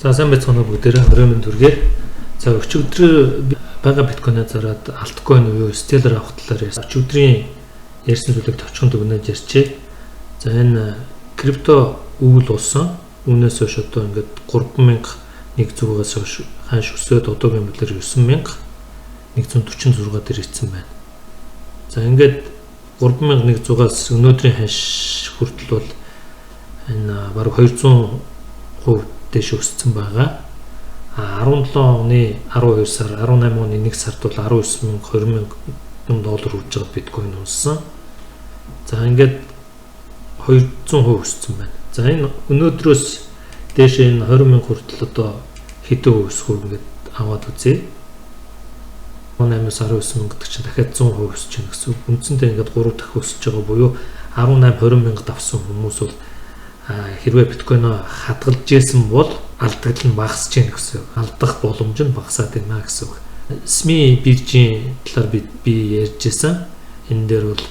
За сайн байцгаана бүгдээрээ 20 минут хүргээр. За өчигдөр бага биткойноо зараад альткойн уу стеллер авах талаар ярьсан. Өчигдрийн ярьсан зүйлийг товчхон дүгнэж ярьчээ. За энэ крипто өвөл болсон. Үүнээс хойш одоо ингээд 3100-аас хойш ханш өсөөд одоогийн мэдлэр 9146 дээр ирсэн байна. За ингээд 3100-аас өнөөдрийн ханш хүртэл бол энэ бараг 200% дэш өссөн байгаа. 17 оны 12 сар, 18 оны 1 сард бол 19,000 $20,000 хүрж байгаа биткойн унссан. За ингээд 200% өссөн байна. За энэ өнөөдрөөс дээш энэ 20,000 хүртэл одоо хэдэн өсөх вэ ингээд аваад үзье. 18-аас 19,000 гэдэг чинь дахиад 100% өсөж байна гэсэн үг. Үндсэндээ ингээд 3 дахин өсөж байгаа буюу 18-20,000 давсан хүмүүс бол хэрвээ биткойноо хадгалж ийсэн бол алдагдал нь багасж гэнэ гэсэн үг. Алдах боломж нь багасаад байна гэсэн үг. SME биржийн талаар би ярьж байсан. Энэ дээр бол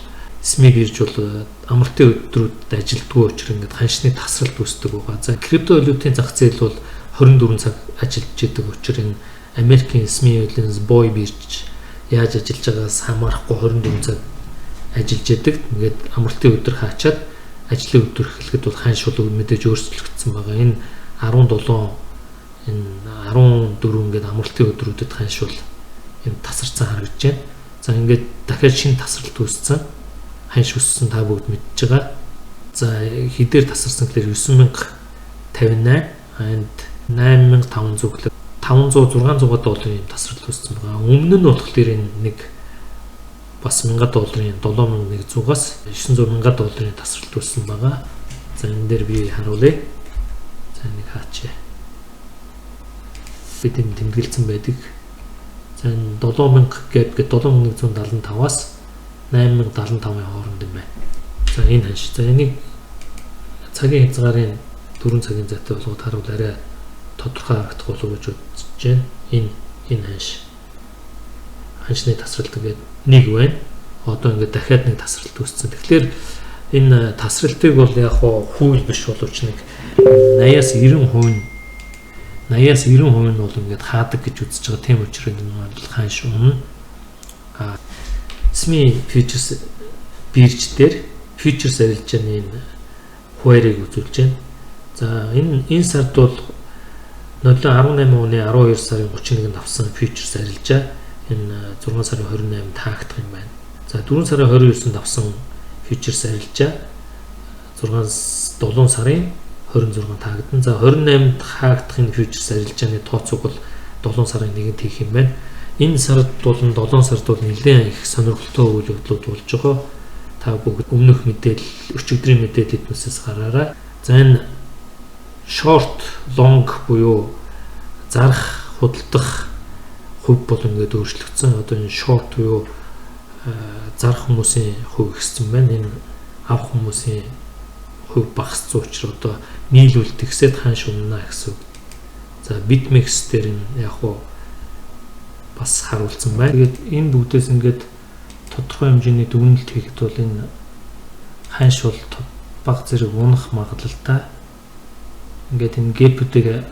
SME бирж бол амралтын өдрүүдэд ажилддаг учраас ингээд ханшны тасралт үүсдэг байгаа. За криптовалютын зах зээл бол 24 цаг ажиллаж идэг учраас энэ Америкийн SME Boy бирж яаж ажиллаж байгаас хамаарахгүй 24 цаг ажиллаж идэг. Ингээд амралтын өдөр хаачаад ажлын өдөр эхлэхэд бол ханш бол мэдээж өөрчлөгдсөн байгаа. Энэ 17 энэ 14 ингээд амралтын өдрүүдэд ханш бол энэ тасарсан харагдаж байна. За ингээд дахиад шинэ тасралт үүссэн. Ханш өссөн та бүгд мэдж байгаа. За хэдээр тасарсан гэхээр 9,058 and 8,500 гэхээр 500-600 долларын тасралт үүссэн байгаа. Өмнө нь болохоор энэ нэг бас $1,000 $7,100-аас $900,000 тасралт үүссэн байгаа. За энэ дээр би харуулъя. За нэг хаачаа. Бид энэ тэмдэглэсэн байдаг. За энэ 7,000 гэд 7,175-аас 8,075-ын хооронд юм байна. За энэ ханш. За энийг цагийн хязгаарын 4 цагийн зайтай болгоод харуул арай тодорхой харагдах болов уу гэж бодож байна. Энэ ханш. Ханшны тасралт гэдэг нэг байна. Одоо ингээд дахиад нэг тасралт үүссэн. Тэгэхээр энэ тасралтыг бол яг хууль биш боловч нэг 80-аас 90% нь бол ингээд хаадаг гэж үзэж байгаа. Тийм учраас энэ бол ханш өмнө SME futures бирж дээр futures арилжааны энэ хуваарийг үзүүлж байна. За энэ сард бол 18 оны 12 сарын 31-нд авсан futures арилжаа энэ 6 сарын 28-нд таагдах юм байна. За 4 сарын 29-нд авсан futures арилжаа 7 сарын 26-нд таагдана. За 28-нд хаагдах энэ futures арилжааны тооцоог бол 7 сарын 1-нд хийх юм байна. Энэ сард бол 7 сард бол нэлээд их сонирхолтой үйл явдлууд болж байгаа. Та бүгд өмнөх мэдээлэл, өчигдрийн мэдээлэл эднээсээс гараарай. За энэ short long буюу зарах, худалдах хувь бол ингээд өөрчлөгдсөн. Одоо энэ short буюу зарах хүмүүсийн хувь ихсэн байна. Энэ авах хүмүүсийн хувь багассан учраас одоо нийлүүлэлт ихсээд ханш унана гэсэн үг. За BitMEX дээр энэ яг уу бас харуулсан байна. Тэгээд энэ бүгдээс ингээд тодорхой хэмжээний дүгнэлт хийхэд бол энэ ханш бол баг зэрэг унах магадлалтай. Ингээд энэ гэпүүдийг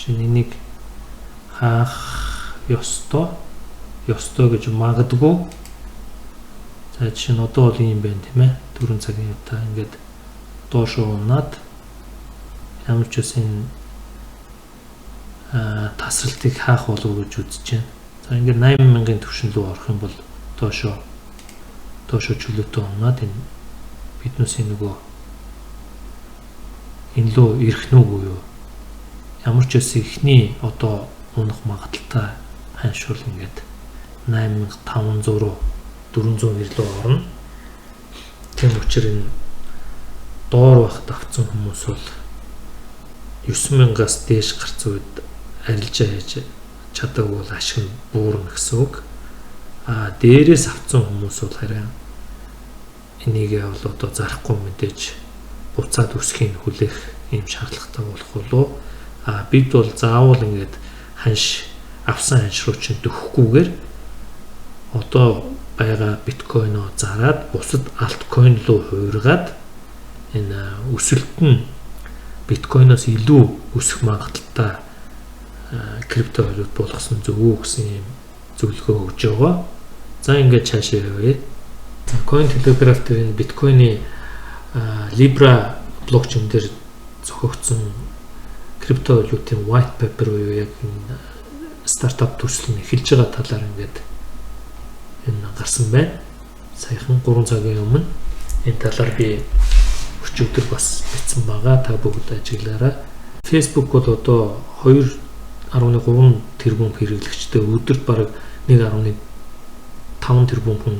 энийг хаах ёстой гэж магадгүй. За жишээ нь одоо бол юм байна тийм ээ. 4 цагийн та ингээд доош унаад ямар ч үсэн тасралтыг хаах болов гэж үзэж байна. За ингээд 8,000-ын түвшин рүү орох юм бол доошоо чөлөөтэй унаад энэ биднээсийн нөгөө энэ лөө ирэх нүг юу? Ямар ч үсэн ихний одоо унах магадaltaй ханш бол ингээд 8,500 400 рүү орно. Тийм учраас энэ доор багт авсан хүмүүс бол 9,000-аас дээш гарц үед арилжаа хийж чаддаг бол ашиг нь буурна гэсэн үг. Дээрээс авсан хүмүүс бол харин энийг бол одоо зарахгүй мэдээж буцаад үсгийг хүлээх юм шаардлагатай болох болов. Бид бол заавал ингээд ханш авсан ханш руу чинь дөхөхгүйгээр одоо байгаа биткойноо зараад бусад альткойн руу хуургаад энэ өсөлт нь биткойноос илүү өсөх магадлалтай криптовалют болгосон зөв үү гэсэн юм зөвлөгөө өгж байгаа. За ингээд цаашаа явъя. За Cointelegraph дээр энэ биткойны Libra блокчейн дээр зохиогдсон криптовалютын white paper буюу яг энэ стартап төсөл нь эхэлж байгаа талаар ингээд энэ гарсан байна. Саяхан 3 цагийн өмнө энэ талаар би өчигдөр бас бичсэн байгаа. Та бүгд ажиглаарай. Facebook бол одоо 2.3 тэрбум хэрэглэгчтэй өдөрт бараг 1.5 тэрбум хүн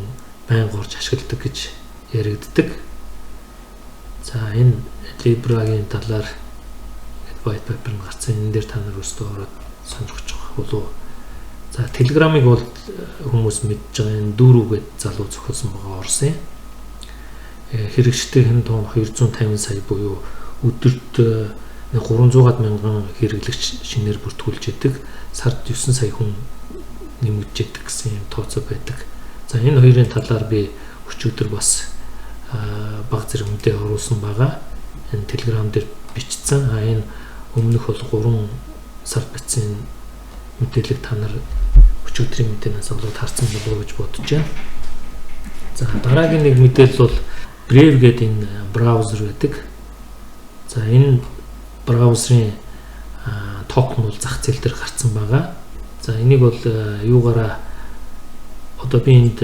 байнга орж ашигладаг гэж яригддаг. За энэ Libra-гийн талаар white paper нь гарсан. Энэ дээр та нар өөрсдөө ороод сонирхож байгаа болов. За Telegram-ыг бол хүмүүс мэдж байгаа. Энэ дүүрүүгээд залуу зохиосон байгаа Орсын. Хэрэгжтэй хэн тоон 250 сая буюу өдөрт 300 мянган хэрэглэгч шинээр бүртгүүлж яадаг. Сард 9 сая хүн нэмэгдэж яадаг гэсэн юм тооцоо байдаг. За энэ хоёрын талаар би өчигдөр бас баг зэрэг мэдээ оруулсан байгаа. Энэ Telegram дээр бичсэн. Энэ өмнөх бол 3 сард бичсэн мэдээлэл та нар өчигдрийн мэдээнээс олоод харсан болов уу гэж бодож байна. За дараагийн нэг мэдээлэл бол Brave гэдэг энэ браузер байдаг. За энэ браузерын токен бол зах зээл дээр гарсан байгаа. За энийг бол юугаараа одоо би энд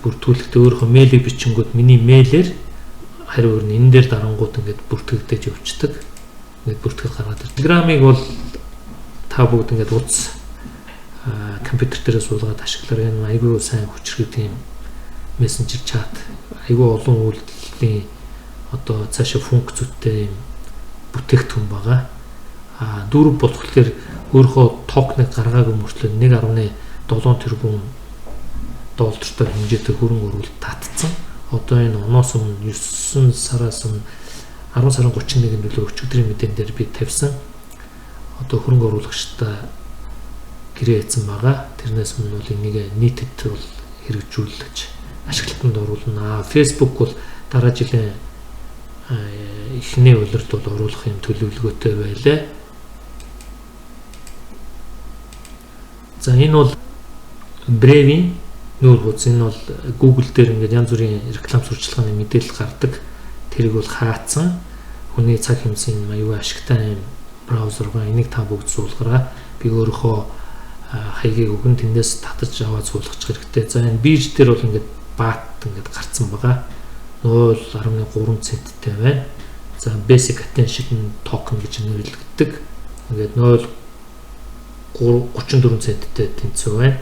бүртгүүлэхдээ өөрийнхөө мэйлийг бичингүүд миний мэйлээр хариу өрн энэ дээр дарангууд ингээд бүртгэгдэж явцдаг. Ингээд бүртгэл гаргаад ир. Telegram-ыг бол та бүгд ингээд утас компьютер дээрээ суулгаад ашиглаар энэ айгүй сайн хүчрхий тийм мессенжер чат айгүй олон үйлдэлийн одоо цаашаа функцтэй юм бүтээгдэхүүн байгаа. Дөрөв болохоор өөрийнхөө токеныг гаргаагүй мөртлөө 1.7 тэрбум доллартай хэмжээтэй хөрөнгө оруулалт татсан. Одоо энэ оноос өмнө 9 сараас өмнө 10 сарын 31-нд нөлөө өчигдрийн мэдээн дээр би тавьсан. Одоо хөрөнгө оруулагчтай гэрээ хийсэн байгаа. Тэрнээс өмнө бол энийг нийтэд бол хэрэгжүүлж ашиглалтанд оруулна. Facebook бол дараа жилийн эхний улиралд бол оруулах юм төлөвлөгөөтэй байлаа. За энэ бол Brave-ийн нүүр хуудас. Энэ бол Google дээр ингээд янз бүрийн реклам сурчлагын мэдээлэл гардаг. Тэрийг бол хаацсан. Хүний цаг хэмжээний аюул ашигтай юм браузер ба энийг та бүгд суулгараа. Би өөрийнхөө хаягийг өгөн тэндээс татаж аваад суулгачих хэрэгтэй. За энэ бирж дээр бол ингээд бат ингээд гарцсан байгаа. 0.3 центтэй байна. За basic attention token гэж нэрлэгддэг. Ингээд 0.34 центтэй тэнцүү байна.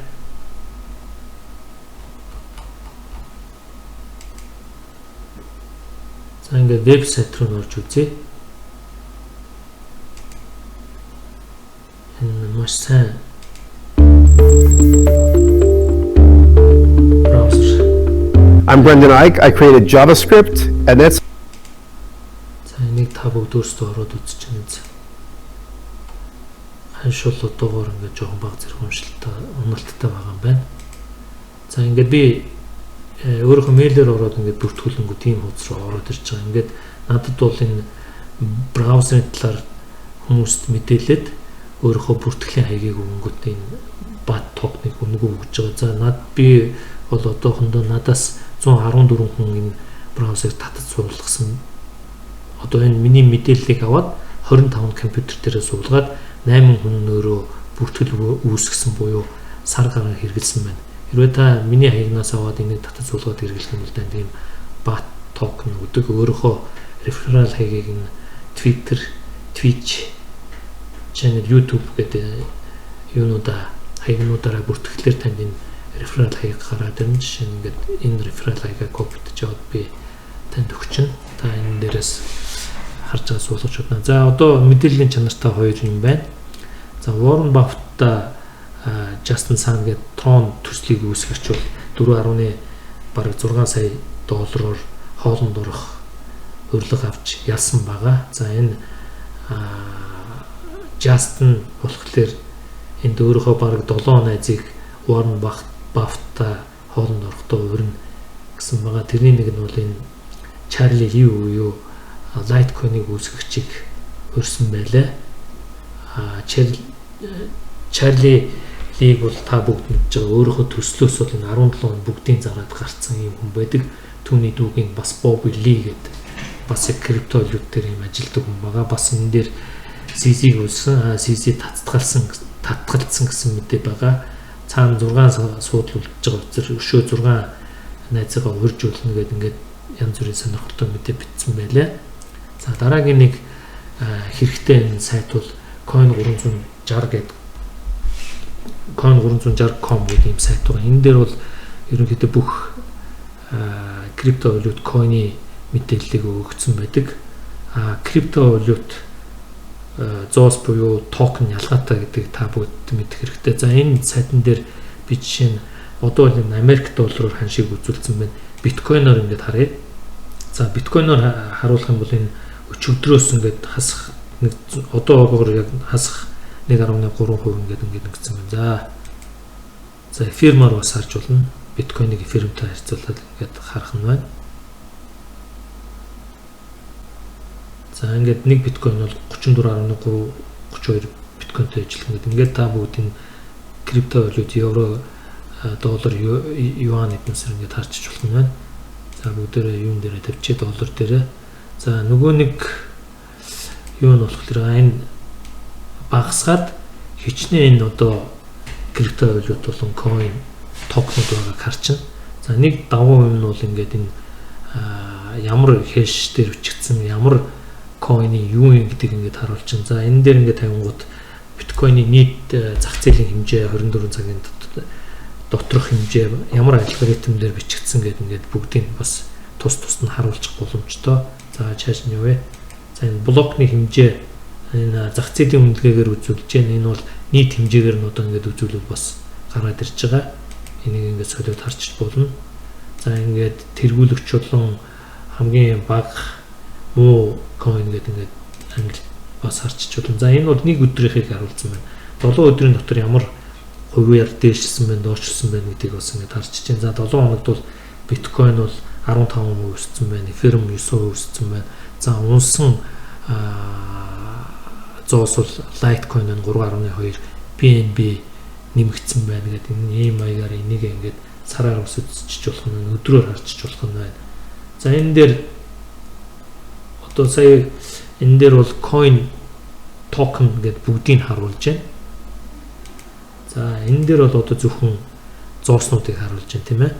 За ингээд вебсайт руу орж үзье. Энэ маш сайн I'm Brendan Ike. I created JavaScript, and that's. За энийг та бүгд өөрсдөө ороод үзэж байна. Ханшул одоогоор ингээд жоохон баг зэрэг уналттай байгаа юм байна. За ингээд би өөрийнхөө мэйлээр ороод ингээд бүртгүүлэнгүү тийм хуудас руу ороод ирж байгаа. Ингээд надад бол энэ браузерын талаар хүмүүст мэдээлээд өөрийнхөө бүртгэлийн хаягийг өгөнгөт энэ бат токеныг өнгө өгж байгаа. За над би бол одоохондоо надаас 114 хүн энэ браузерыг татаж суулгасан. Одоо энэ миний мэдээллийг аваад 25 компьютер дээрээ суулгаад 8 хүн өөрөө бүртгэл үүсгэсэн буюу сар гараар хэрэгэлсэн байна. Хэрвээ та миний хаягнаас аваад энийг татаж суулгаад хэрэглэх юм бол тийм бат токен өгдөг. Өөрийнхөө реферал хаягийг нь Twitter, Twitch, channel, YouTube гэдэг юунуудаа хаягнуудаараа бүртгэлээр танд энэ реферал хаяг гараад ирнэ. Жишээ нь ингээд энэ реферал хаягаа копидж аваад би танд өгчнө. Та энэ дээрээс харж байгаа суулгаж удаа. За одоо мэдээллийн чанартай хоёр юм байна. За Warren Buffett Justin Sun гэдэг Tron төслийг үүсгэгч бол 4.6 сая доллараар хоолнд орох урилга авч ялсан байгаа. За энэ Justin болохоор энд өөрийнхөө бараг 7 найзыг Warren Buffett хоолнд орохдоо урина гэсэн байгаа. Тэрний нэг нь бол энэ Charlie Lee буюу Litecoin-ыг үүсгэгчийг өрсөн байлаа. Чарли Лиг бол та бүгд мэдж байгаа. Өөрийнхөө төслөөс бол энэ 17 он бүгдийн зараад гарцсан юм хүн байдаг. Түүний дүүгийн бас Bobby Lee гэдэг бас криптовалют дээр юм ажилтдаг хүн байгаа. Бас энэ дээр CZ-г үлсэн, CZ татгалцсан гэсэн мэдээ байгаа. Цаана 6 суудл үлдэж байгаа учраас өшөө 6 найзаагаа урьжуулна гэдэг ингээд янз бүрийн сонирхолтой мэдээ бичсэн байлаа. За дараагийн нэг хэрэгтэй энэ сайт бол Coin 360 гэдэг Coin360.com гэдэг юм сайт байгаа. Энэ дээр бол ерөнхийдөө бүх криптовалют койны мэдээллийг өгсөн байдаг. Криптовалют зоос буюу токен ялгаатай гэдэг та бүгд мэдэх хэрэгтэй. За энэ сайтн дээр би жишээ нь одоо бол энэ Америк доллараар ханшийг үзүүлсэн байна. Биткойноор ингээд харъя. За биткойноор харуулах юм бол энэ өчигдрөөс ингээд хасах нэг одоогоор яг хасах 1.3% ингээд ингэсэн байна. За эфирмаар бас харж болно. Биткойныг эфирмтэй харьцуулаад ингээд харах нь байна. За ингээд нэг биткойн бол 34.32 биткойнтой ажиллах гэдэг. Ингээд та бүгдийн криптовалют евро, доллар, юан эднэсээр ингээд харчиж болох нь байна. За бүгдээрээ юун дээрээ тавьчих доллар дээрээ. За нөгөө нэг юу нь болохоор энэ багасгаад хичнээн энэ одоо криптовалют болон coin токенууд байгааг харчна. За нэг давуу юм нь бол ингээд энэ ямар хэш дээр бичигдсэн ямар coin-ийн юу юм гэдгийг ингээд харуулчихна. За энэ дээр ингээд тавингууд биткойны нийт зах зээлийн хэмжээ 24 цагийн доторх хэмжээ ямар алгоритмээр бичигдсэн гэдэг ингээд бүгдийг бас тус нь харуулчих боломжтой. За чааш нь юу вэ? За энэ блокны хэмжээ энэ зах зээлийн үнэлгээгээр үзүүлж байна. Энэ бол нийт хэмжээгээр нь одоо ингээд үзүүлэл бас гараад ирж байгаа. Энийг ингээд солиод харчих болно. За ингээд тэргүүлэгч болон хамгийн бага муу coin гэдэг ингээд англи бас харчих болно. За энэ бол нэг өдрийнхийг харуулсан байна. 7 өдрийн дотор ямар хувиар дээшсэн байна, доошлсон байна гэдгийг бас ингээд харчих чинь. За 7 хоногт бол биткойн бол 15% өссөн байна, эфирм 9% өссөн байна. За унсан зоос бол Litecoin нь 3.2, BNB нэмэгдсэн байна гэдэг ийм маягаар энийг ингээд сараар ус үзчих болох нь, өдрөөр харчих болох нь байна. За энэ дээр одоо сая энэ дээр бол coin token гэдэг бүгдийг харуулж байна. За энэ дээр бол одоо зөвхөн зооснуудыг харуулж байна тийм ээ.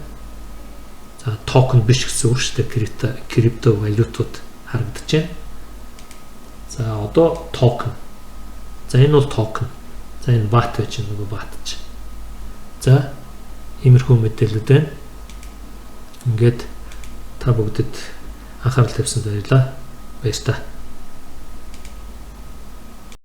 За токен биш гэсэн үг шүү дээ. Крипто валютууд харагдаж байна. За одоо токен. За энэ бол токен. За энэ бат байж нөгөө бат ч. За иймэрхүү мэдээлэлүүд байна. Ингээд та бүгдэд анхаарал тавьсанд баярлалаа. Баярлалаа.